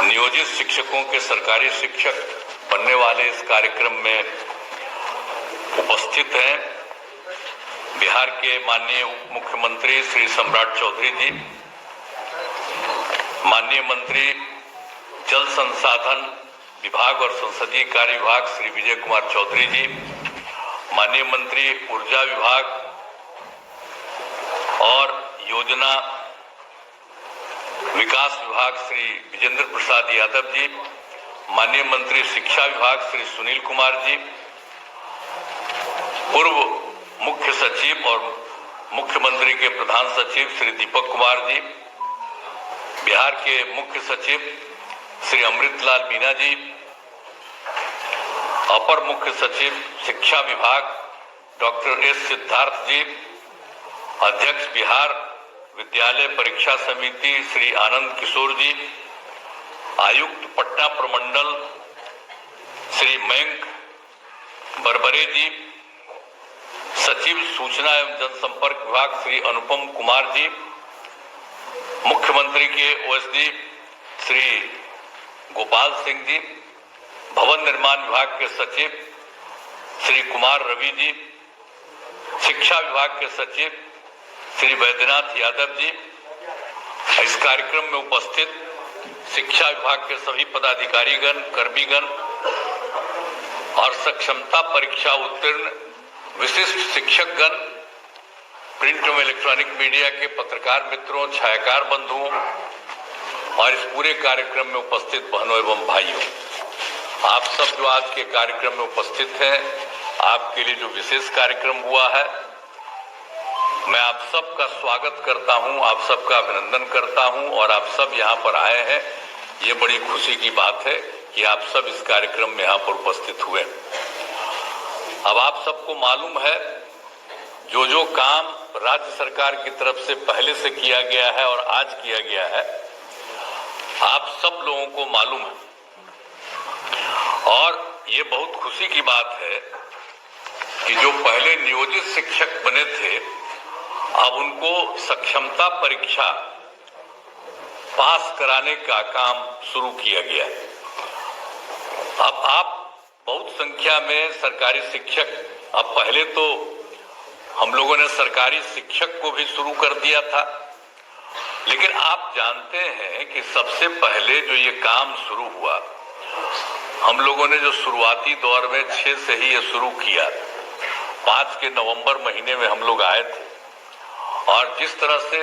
नियोजित शिक्षकों के सरकारी शिक्षक बनने वाले इस कार्यक्रम में उपस्थित हैं बिहार के माननीय उप मुख्यमंत्री श्री सम्राट चौधरी जी, माननीय मंत्री जल संसाधन विभाग और संसदीय कार्य विभाग श्री विजय कुमार चौधरी जी, माननीय मंत्री ऊर्जा विभाग और योजना विकास विभाग श्री विजेंद्र प्रसाद यादव जी, माननीय मंत्री शिक्षा विभाग श्री सुनील कुमार जी, पूर्व मुख्य सचिव और मुख्यमंत्री के प्रधान सचिव श्री दीपक कुमार जी, बिहार के मुख्य सचिव श्री अमृतलाल मीना जी, अपर मुख्य सचिव शिक्षा विभाग डॉक्टर एस सिद्धार्थ जी, अध्यक्ष बिहार विद्यालय परीक्षा समिति श्री आनंद किशोर जी, आयुक्त पटना प्रमंडल श्री मयंक बरबरे जी, सचिव सूचना एवं जनसंपर्क विभाग श्री अनुपम कुमार जी, मुख्यमंत्री के ओएसडी श्री गोपाल सिंह जी, भवन निर्माण विभाग के सचिव श्री कुमार रवि जी, शिक्षा विभाग के सचिव श्री वैद्यनाथ यादव जी, इस कार्यक्रम में उपस्थित शिक्षा विभाग के सभी पदाधिकारीगण, कर्मीगण और सक्षमता परीक्षा उत्तीर्ण विशिष्ट शिक्षकगण, प्रिंट एवं इलेक्ट्रॉनिक मीडिया के पत्रकार मित्रों, छायाकार बंधुओं और इस पूरे कार्यक्रम में उपस्थित बहनों एवं भाइयों, आप सब जो आज के कार्यक्रम में उपस्थित हैं, आपके लिए जो विशेष कार्यक्रम हुआ है, मैं आप सबका स्वागत करता हूं, आप सबका अभिनंदन करता हूं और आप सब यहां पर आए हैं। ये बड़ी खुशी की बात है कि आप सब इस कार्यक्रम में यहां पर उपस्थित हुए। अब आप सबको मालूम है जो जो काम राज्य सरकार की तरफ से पहले से किया गया है और आज किया गया है, आप सब लोगों को मालूम है और ये बहुत खुशी की बात है कि जो पहले नियोजित शिक्षक बने थे, अब उनको सक्षमता परीक्षा पास कराने का काम शुरू किया गया है। अब आप बहुत संख्या में सरकारी शिक्षक, अब पहले तो हम लोगों ने सरकारी शिक्षक को भी शुरू कर दिया था, लेकिन आप जानते हैं कि सबसे पहले जो ये काम शुरू हुआ, हम लोगों ने जो शुरुआती दौर में 6 से ही ये शुरू किया, 5 के नवंबर महीने में हम लोग आए थे और जिस तरह से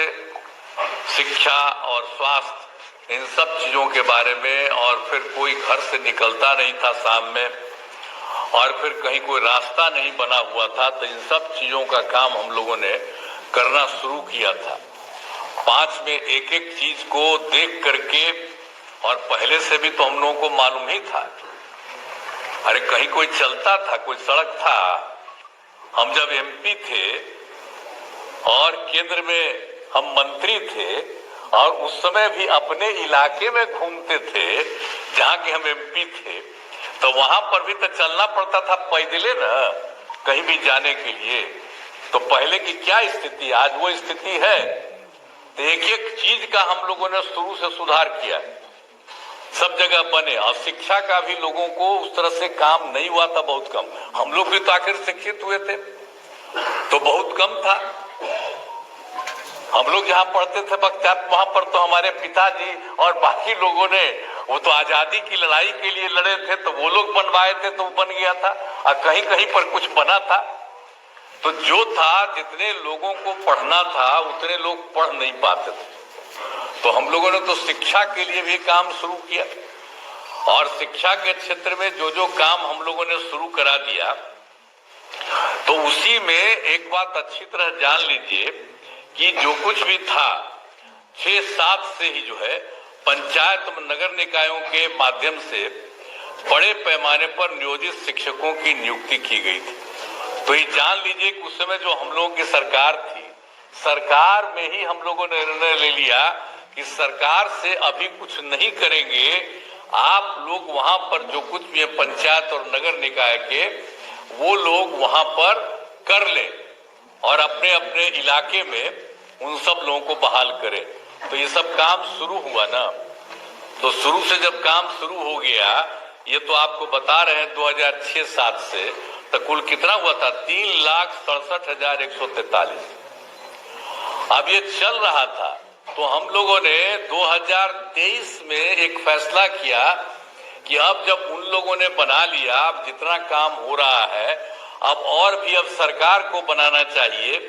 शिक्षा और स्वास्थ्य इन सब चीजों के बारे में, और फिर कोई घर से निकलता नहीं था शाम में और फिर कहीं कोई रास्ता नहीं बना हुआ था, तो इन सब चीजों का काम हम लोगों ने करना शुरू किया था। 5 में एक एक चीज को देख करके, और पहले से भी तो हम लोगों को मालूम ही था, अरे कहीं कोई चलता था, कोई सड़क था। हम जब एमपी थे और केंद्र में हम मंत्री थे और उस समय भी अपने इलाके में घूमते थे जहां के हम एमपी थे, तो वहां पर भी तो चलना पड़ता था पैदले ना, कहीं भी जाने के लिए। तो पहले की क्या स्थिति, आज वो स्थिति है। तो एक एक चीज का हम लोगों ने शुरू से सुधार किया, सब जगह बने। और शिक्षा का भी लोगों को उस तरह से काम नहीं हुआ था, बहुत कम। हम लोग भी तो आखिर शिक्षित हुए थे, तो बहुत कम था। हम लोग जहाँ पढ़ते थे बख्तियार, वहां पर तो हमारे पिताजी और बाकी लोगों ने, वो तो आजादी की लड़ाई के लिए लड़े थे, तो वो लोग बनवाए थे, तो वो बन गया था। और कहीं कहीं पर कुछ बना था, तो जो था, जितने लोगों को पढ़ना था उतने लोग पढ़ नहीं पाते थे। तो हम लोगों ने तो शिक्षा के लिए भी काम शुरू किया और शिक्षा के क्षेत्र में जो जो काम हम लोगों ने शुरू करा दिया, तो उसी में एक बात अच्छी तरह जान लीजिए कि जो कुछ भी था 6-7 से ही जो है पंचायत नगर निकायों के माध्यम से बड़े पैमाने पर नियोजित शिक्षकों की नियुक्ति की गई थी। तो ये जान लीजिए कि उस समय जो हम लोगों की सरकार थी, सरकार में ही हम लोगों ने निर्णय ले लिया कि सरकार से अभी कुछ नहीं करेंगे, आप लोग वहां पर जो कुछ भी है पंचायत और नगर निकाय के, वो लोग वहां पर कर ले और अपने अपने इलाके में उन सब लोगों को बहाल करें। तो ये सब काम शुरू हुआ ना, तो शुरू से जब काम शुरू हो गया, ये तो आपको बता रहे हैं 2006-07 से, तो कुल कितना हुआ था? 3,67,143। अब ये चल रहा था, तो हम लोगों ने 2023 में एक फैसला किया कि अब जब उन लोगों ने बना लिया, अब जितना काम हो रहा है अब और भी अब सरकार को बनाना चाहिए,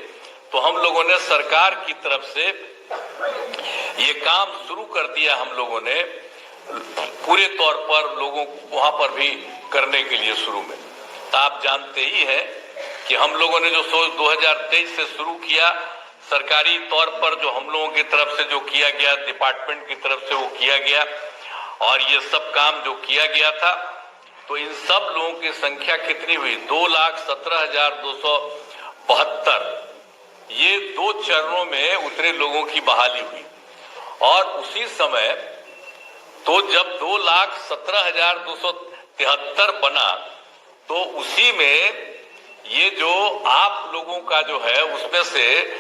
तो हम लोगों ने सरकार की तरफ से ये काम शुरू कर दिया। हम लोगों ने पूरे तौर पर लोगों को वहां पर भी करने के लिए शुरू में, तो आप जानते ही हैं कि हम लोगों ने जो सोच 2023 से शुरू किया, सरकारी तौर पर जो हम लोगों की तरफ से जो किया गया, डिपार्टमेंट की तरफ से वो किया गया, और ये सब काम जो किया गया था, तो इन सब लोगों की संख्या कितनी हुई? 2,17,272। ये 2 चरणों में उतरे लोगों की बहाली हुई। और उसी समय तो जब 2,17,273 बना, तो उसी में ये जो आप लोगों का जो है, उसमें से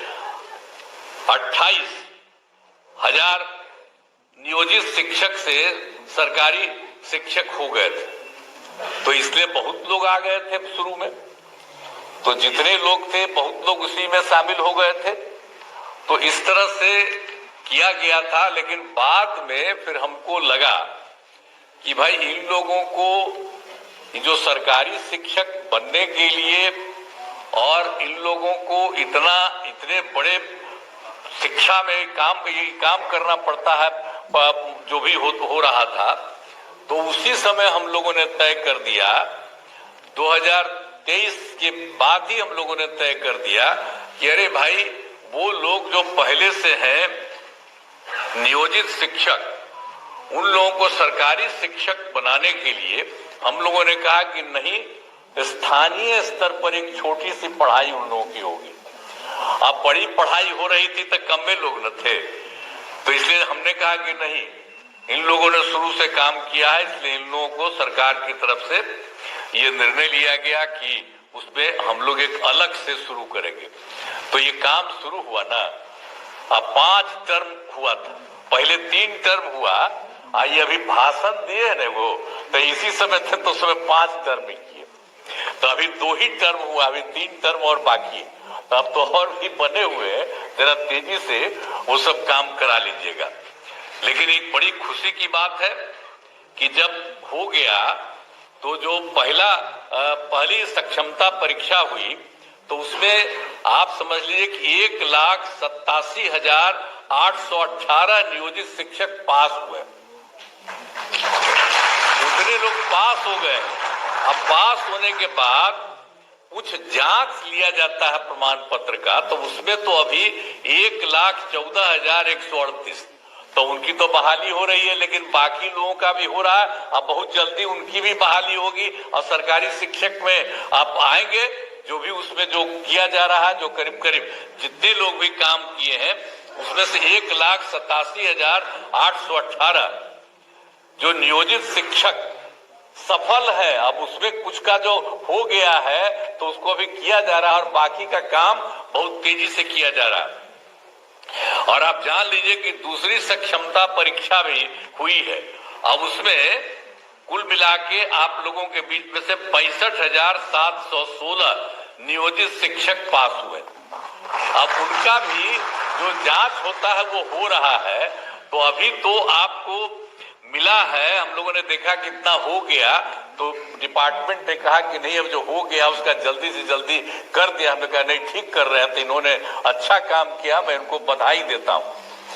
28,000 नियोजित शिक्षक से सरकारी शिक्षक हो गए थे। तो इसलिए बहुत लोग आ गए थे शुरू में, तो जितने लोग थे बहुत लोग उसी में शामिल हो गए थे। तो इस तरह से किया गया था। लेकिन बाद में फिर हमको लगा कि भाई इन लोगों को जो सरकारी शिक्षक बनने के लिए और इन लोगों को इतने बड़े शिक्षा में काम करना पड़ता है, जो भी हो रहा था, तो उसी समय हम लोगों ने तय कर दिया, 2023 के बाद ही हम लोगों ने तय कर दिया कि अरे भाई, वो लोग जो पहले से हैं नियोजित शिक्षक, उन लोगों को सरकारी शिक्षक बनाने के लिए हम लोगों ने कहा कि नहीं, स्थानीय स्तर पर एक छोटी सी पढ़ाई उन लोगों की होगी। अब बड़ी पढ़ाई हो रही थी तो कम में लोग न थे, तो इसलिए हमने कहा कि नहीं, इन लोगों ने शुरू से काम किया है, इसलिए इन लोगों को सरकार की तरफ से ये निर्णय लिया गया कि उसमें हम लोग एक अलग से शुरू करेंगे। तो ये काम शुरू हुआ ना, अब 5 टर्म हुआ था, पहले 3 टर्म हुआ, ये अभी भाषण दिए है ना वो, तो इसी समय थे तो उसमें 5 टर्म ही किए, तो अभी 2 ही टर्म हुआ, अभी 3 टर्म और बाकी है। तो अब तो और भी बने हुए हैं, जरा तेजी से वो सब काम करा लीजिएगा। लेकिन एक बड़ी खुशी की बात है कि जब हो गया, तो जो पहली सक्षमता परीक्षा हुई, तो उसमें आप समझ लीजिए कि 1,87,818 नियोजित शिक्षक पास हुए। उतने लोग पास हो गए। अब पास होने के बाद कुछ जांच लिया जाता है प्रमाण पत्र का, तो उसमें तो अभी 1,14,138, तो उनकी तो बहाली हो रही है, लेकिन बाकी लोगों का भी हो रहा है। अब बहुत जल्दी उनकी भी बहाली होगी, और सरकारी शिक्षक में आप आएंगे, जो भी उसमें जो किया जा रहा है, जो करीब करीब जितने लोग भी काम किए हैं, उसमें से 1,87,818 जो नियोजित शिक्षक सफल है। अब उसमें कुछ का जो हो गया है तो उसको भी किया जा रहा है, और बाकी का काम बहुत तेजी से किया जा रहा है। और आप जान लीजिए कि दूसरी सक्षमता परीक्षा भी हुई है। अब उसमें कुल मिला के आप लोगों के बीच में से 65,716 नियोजित शिक्षक पास हुए। अब उनका भी जो जांच होता है वो हो रहा है। तो अभी तो आपको मिला है, हम लोगों ने देखा कितना हो गया, तो डिपार्टमेंट ने कहा कि नहीं, अब जो हो गया उसका जल्दी से जल्दी कर दिया। हमने कहा नहीं, ठीक कर रहे हैं, तो इन्होंने अच्छा काम किया, मैं इनको बधाई देता हूँ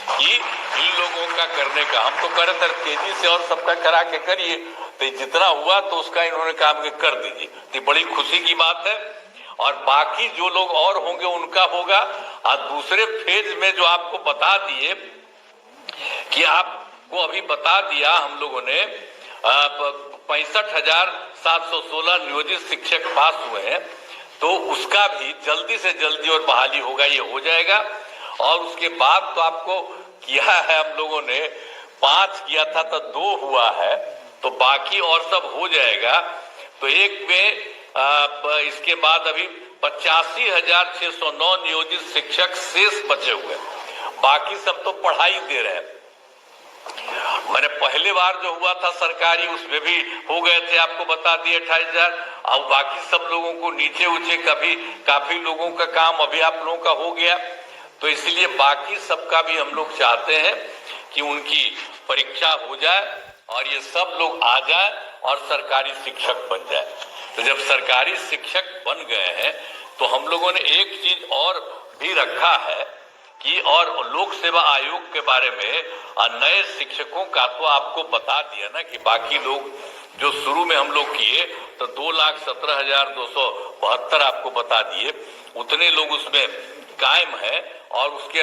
कि इन लोगों का करने का। हम तो कर रहे थे तेजी से और सबका करा के करिए, तो जितना हुआ तो उसका इन्होंने काम के कर दीजिए, तो बड़ी खुशी की बात है। और बाकी जो लोग और होंगे उनका होगा। और दूसरे फेज में जो आपको बता दिए कि आपको अभी बता दिया हम लोगों ने 65,716 नियोजित शिक्षक पास हुए हैं, तो उसका भी जल्दी से जल्दी और बहाली होगा, ये हो जाएगा। और उसके बाद तो आपको किया है हम लोगों ने 5 किया था तो 2 हुआ है, तो बाकी और सब हो जाएगा। तो एक में इसके बाद अभी 85,609 नियोजित शिक्षक शेष बचे हुए, बाकी सब तो पढ़ाई दे रहे हैं। मैंने पहले बार जो हुआ था सरकारी, उसमें भी हो गए थे, आपको बता दिए 28,000। अब बाकी सब लोगों को नीचे ऊंचे काफी लोगों का काम अभी आप लोगों का हो गया, तो इसलिए बाकी सबका भी हम लोग चाहते हैं कि उनकी परीक्षा हो जाए और ये सब लोग आ जाए और सरकारी शिक्षक बन जाए। तो जब सरकारी शिक्षक बन गए हैं तो हम लोगों ने एक चीज और भी रखा है कि, और लोक सेवा आयोग के बारे में नए शिक्षकों का तो आपको बता दिया ना कि बाकी लोग जो शुरू में हम लोग किए तो 2,17,272 आपको बता दिए, उतने लोग उसमें कायम है। और उसके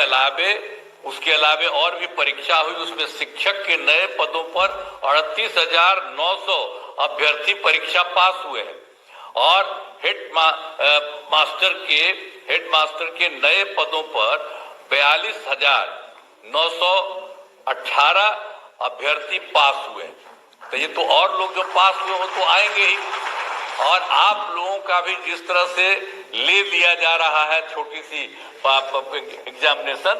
अलावे और भी परीक्षा हुई, उसमें शिक्षक के नए पदों पर 38,900 अभ्यर्थी परीक्षा पास हुए हैं और हेडमास्टर के नए पदों पर 42,918 अभ्यर्थी पास हुए। तो ये तो और लोग जो पास हुए हो तो आएंगे ही, और आप लोगों का भी जिस तरह से ले लिया जा रहा है छोटी सी एग्जामिनेशन,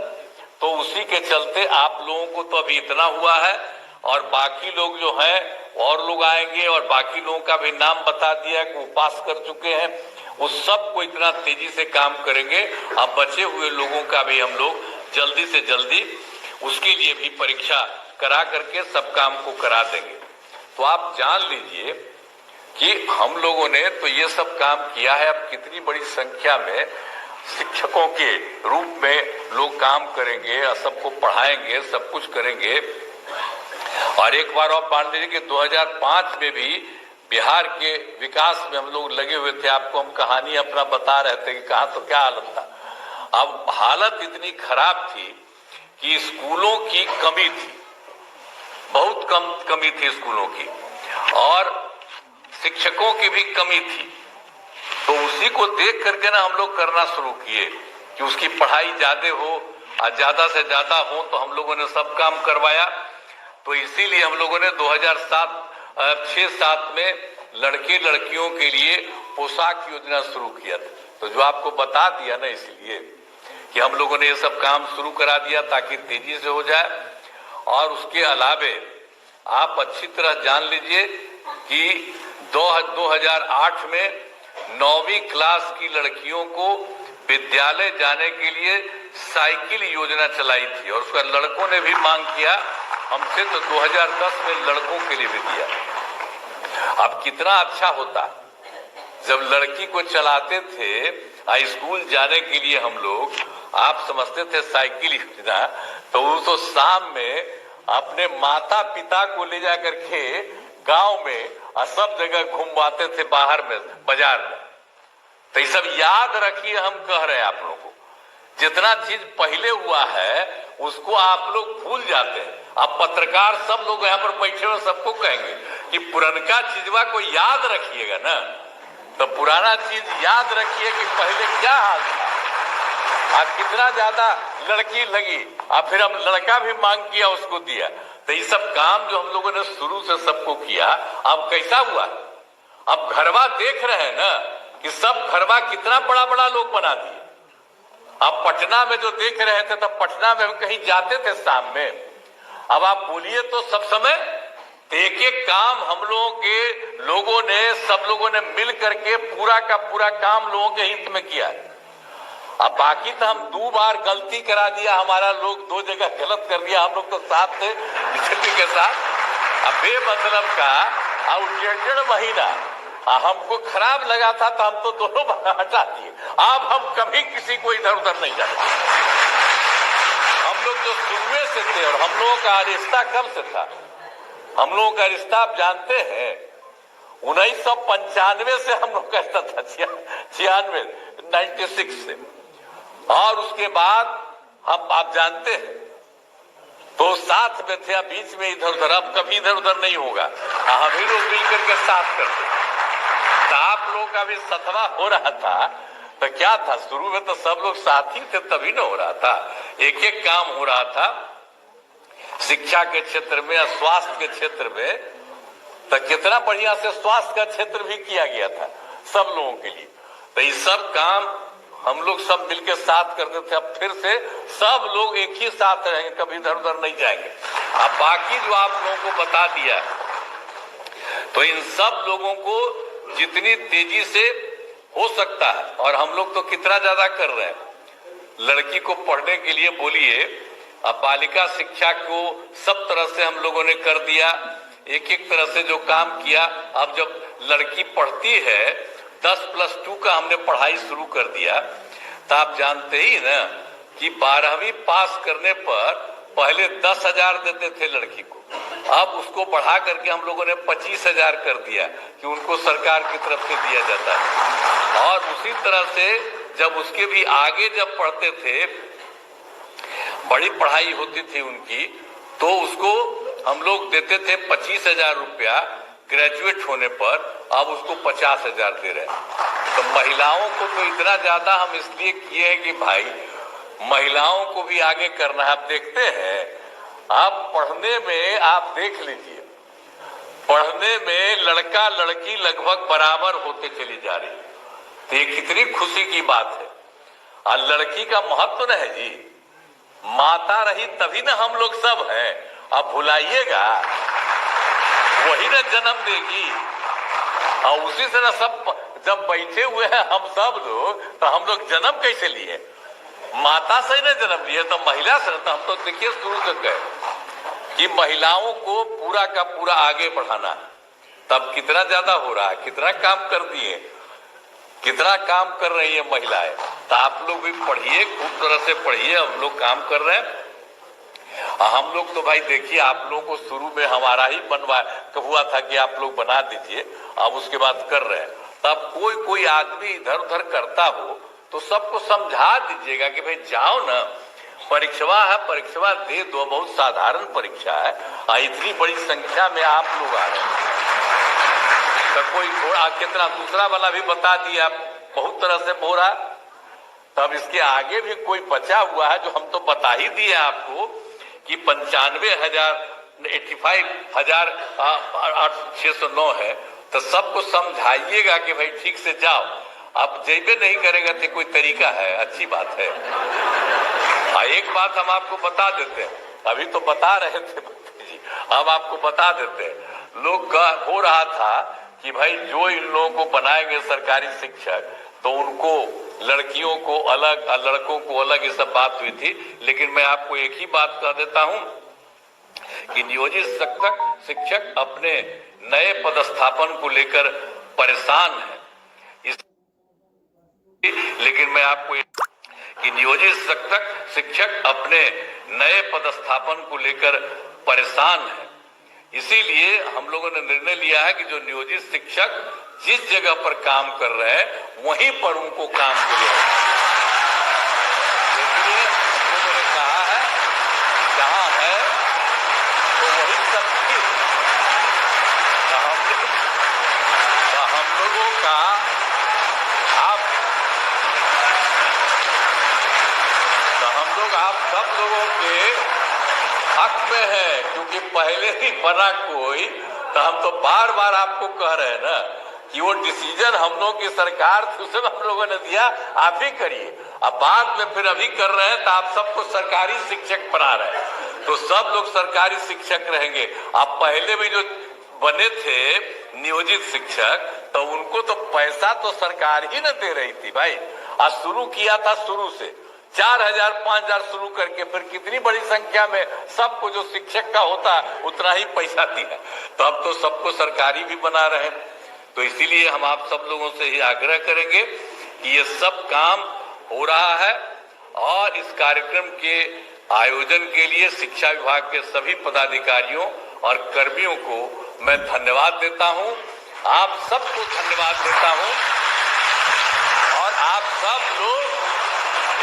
तो उसी के चलते आप लोगों को तो अभी इतना हुआ है और बाकी लोग जो हैं और लोग आएंगे, और बाकी लोगों का भी नाम बता दिया कि वो पास कर चुके हैं, उस सब को इतना तेजी से काम करेंगे। अब बचे हुए लोगों का भी हम लोग जल्दी से जल्दी उसके लिए भी परीक्षा करा करके सब काम को करा देंगे। तो आप जान लीजिए कि हम लोगों ने तो ये सब काम किया है। अब कितनी बड़ी संख्या में शिक्षकों के रूप में लोग काम करेंगे और सबको पढ़ाएंगे, सब कुछ करेंगे। और एक बार और मान लीजिए कि 2005 में भी बिहार के विकास में हम लोग लगे हुए थे, आपको हम कहानी अपना बता रहे थे कि कहाँ तो क्या हालत था। अब हालत इतनी खराब थी कि स्कूलों की कमी थी, बहुत कमी थी स्कूलों की, और शिक्षकों की भी कमी थी। तो उसी को देख करके ना हम लोग करना शुरू किए कि उसकी पढ़ाई ज्यादा हो और ज्यादा से ज्यादा हो, तो हम लोगों ने सब काम करवाया। तो इसीलिए हम लोगों ने 2006-7 में लड़के लड़कियों के लिए पोशाक योजना शुरू किया था। तो जो आपको बता दिया ना, इसलिए कि हम लोगों ने ये सब काम शुरू करा दिया ताकि तेजी से हो जाए। और उसके अलावे आप अच्छी तरह जान लीजिए कि 2008 में 9वीं क्लास की लड़कियों को विद्यालय जाने के लिए साइकिल योजना चलाई थी, और उसका लड़कों ने भी मांग किया हमसे, तो 2010 में लड़कों के लिए भी दिया। अब कितना अच्छा होता जब लड़की को चलाते थे स्कूल जाने के लिए हम लोग, आप समझते थे साइकिल योजना, तो वो तो शाम में अपने माता पिता को ले जाकर के गांव में और सब जगह घुमवाते थे, बाहर में बाजार में। तो ये सब याद रखिए, हम कह रहे हैं आप लोगों को, जितना चीज पहले हुआ है उसको आप लोग भूल जाते हैं। अब पत्रकार सब लोग यहाँ पर बैठे हुए सबको कहेंगे कि पुरनका चीजवा को याद रखिएगा ना, तो पुराना चीज याद रखिए कि पहले क्या हाल था, आज कितना ज्यादा लड़की लगी, और फिर हम लड़का भी मांग किया उसको दिया। तो ये सब काम जो हम लोगों ने शुरू से सबको किया, अब कैसा हुआ? अब घरवा देख रहे हैं ना कि सब घरवा कितना बड़ा बड़ा लोग बना दिए। अब पटना में जो देख रहे थे, तब पटना में कहीं जाते थे शाम में, अब आप बोलिए तो सब समय एक एक काम हम लोगों ने सब लोगों ने मिल करके पूरा का पूरा काम लोगों के हित में किया है। अब बाकी तो हम 2 बार गलती करा दिया, हमारा लोग 2 जगह गलत कर दिया, हम लोग तो साथ थे बीजेपी के साथ। अब बेमतलब का और 1.5 महीना हमको खराब लगा था, तो हम तो दोनों बार हटा दिए। अब हम कभी किसी को इधर उधर नहीं जाते। हम लोग जो शुरू से थे, और हम लोगों का रिश्ता कब से था, हम लोगों का रिश्ता आप जानते हैं 1995 से हम लोग का रिश्ता था, 96 से। और उसके बाद हम आप जानते हैं तो साथ में थे, बीच में इधर उधर, अब कभी इधर उधर नहीं होगा, हम ही लोग मिलकर के साथ करते। तो आप लोगों का भी सतवा हो रहा था, तो क्या था, शुरू में तो सब लोग साथी थे, तभी ना हो रहा था, एक एक काम हो रहा था। शिक्षा के क्षेत्र में, स्वास्थ्य के क्षेत्र में, तो कितना बढ़िया से स्वास्थ्य का क्षेत्र भी किया गया था सब लोगों के लिए। तो ये सब काम हम लोग सब मिलकर साथ करते थे। अब फिर से सब लोग एक ही साथ रहेंगे, कभी इधर उधर नहीं जाएंगे। अब बाकी जो आप लोगों को बता दिया, तो इन सब लोगों को जितनी तेजी से हो सकता है, और हम लोग तो कितना ज्यादा कर रहे हैं, लड़की को पढ़ने के लिए बोलिए, अब बालिका शिक्षा को सब तरह से हम लोगों ने कर दिया, एक एक तरह से जो काम किया। अब जब लड़की पढ़ती है 10+2 का हमने पढ़ाई शुरू कर दिया, तो आप जानते ही ना कि 12वीं पास करने पर पहले 10,000 देते थे लड़की को, अब उसको बढ़ा करके हम लोगों ने 25,000 कर दिया कि उनको सरकार की तरफ से दिया जाता है। और उसी तरह से जब उसके भी आगे जब पढ़ते थे, बड़ी पढ़ाई होती थी उनकी, तो उसको हम लोग देते थे 25,000 रुपया ग्रेजुएट होने पर, अब उसको 50,000 दे रहे हैं। तो महिलाओं को तो इतना ज्यादा हम इसलिए किए हैं कि भाई महिलाओं को भी आगे करना है। आप देखते हैं, आप पढ़ने में आप देख लीजिए, पढ़ने में लड़का लड़की लगभग बराबर होते चली जा रही है, तो ये कितनी खुशी की बात है। और लड़की का महत्व न है जी, माता रही तभी ना हम लोग सब हैं। अब भुलाइएगा, वही ना जन्म देगी, और उसी से ना सब जब बैठे हुए हैं हम सब लोग, तो हम लोग जन्म कैसे लिए? माता से ना जन्म लिए, तो महिला से। तो हम तो देखिए शुरू से कहे कि महिलाओं को पूरा का पूरा आगे बढ़ाना, तब कितना ज्यादा हो रहा है, कितना काम कर दिए, कितना काम कर रही है महिलाएं। तो आप लोग भी पढ़िए, खूब तरह से पढ़िए, हम लोग काम कर रहे हैं। हम लोग तो भाई देखिए, आप लोगों को शुरू में हमारा ही बनवा हुआ था कि आप लोग बना दीजिए, अब उसके बाद कर रहे हैं। तब कोई आदमी इधर उधर करता हो तो सबको समझा दीजिएगा कि भाई जाओ ना, परीक्षा है, परीक्षा दे दो, बहुत साधारण परीक्षा है, इतनी बड़ी संख्या में आप लोग आ रहे हैं। तो कोई थोड़ा कितना दूसरा वाला भी बता दिया, बहुत तरह से बोला। तब इसके आगे भी कोई बचा हुआ है जो हम तो बता ही दिए आपको कि 95,609 है। तो सबको समझाइएगा कि भाई ठीक से जाओ। अब जेबे नहीं करेगा तो कोई तरीका है? अच्छी बात है। एक बात हम आपको बता देते हैं, अभी तो बता रहे थे जी, अब आपको बता देते हैं। लोग का हो रहा था कि भाई जो इन लोगों को बनाएंगे सरकारी शिक्षक, तो उनको लड़कियों को अलग और लड़कों को अलग, ये सब बात हुई थी। लेकिन मैं आपको एक ही बात कह देता हूं कि नियोजित शिक्षक अपने नए पदस्थापन को लेकर परेशान है। लेकिन मैं आपको कि नियोजित शिक्षक अपने नए पदस्थापन को लेकर परेशान है। इसीलिए हम लोगों ने निर्णय लिया है कि जो नियोजित शिक्षक जिस जगह पर काम कर रहे हैं वहीं पर उनको काम के लिए, इसलिए हम लोगों ने कहा है जहां है तो वही सब ठीक। हम लोगों का आप सब लोगों के हक में है, क्योंकि पहले ही बना कोई, तो हम तो बार बार आपको कह रहे हैं ना कि वो डिसीजन हम लोगों की सरकार थी, उसे हम लोगों ने दिया, आप ही करिए। अब बाद में फिर अभी कर रहे हैं तो आप सबको सरकारी शिक्षक बना रहे हैं, तो सब लोग सरकारी शिक्षक रहेंगे। आप पहले भी जो बने थे नियोजित शिक्षक, तो उनको तो पैसा तो सरकार ही न दे रही थी भाई। आज शुरू किया था, शुरू से 4,000 5,000 शुरू करके फिर कितनी बड़ी संख्या में सबको जो शिक्षक का होता उतना ही पैसा दिया। तो अब तो सबको सरकारी भी बना रहे हैं। तो इसीलिए हम आप सब लोगों से ही आग्रह करेंगे कि ये सब काम हो रहा है, और इस कार्यक्रम के आयोजन के लिए शिक्षा विभाग के सभी पदाधिकारियों और कर्मियों को मैं धन्यवाद देता हूं। आप सबको धन्यवाद देता हूं, और आप सब लोग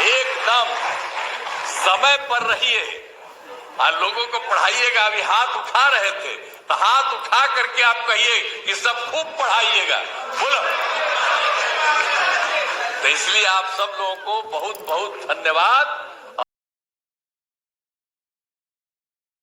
एकदम समय पर रहिए और लोगों को पढ़ाइएगा। अभी हाथ उठा रहे थे, तो हाथ उठा करके आप कहिए कि सब खूब पढ़ाइएगा, बोलो। तो इसलिए आप सब लोगों को बहुत बहुत धन्यवाद।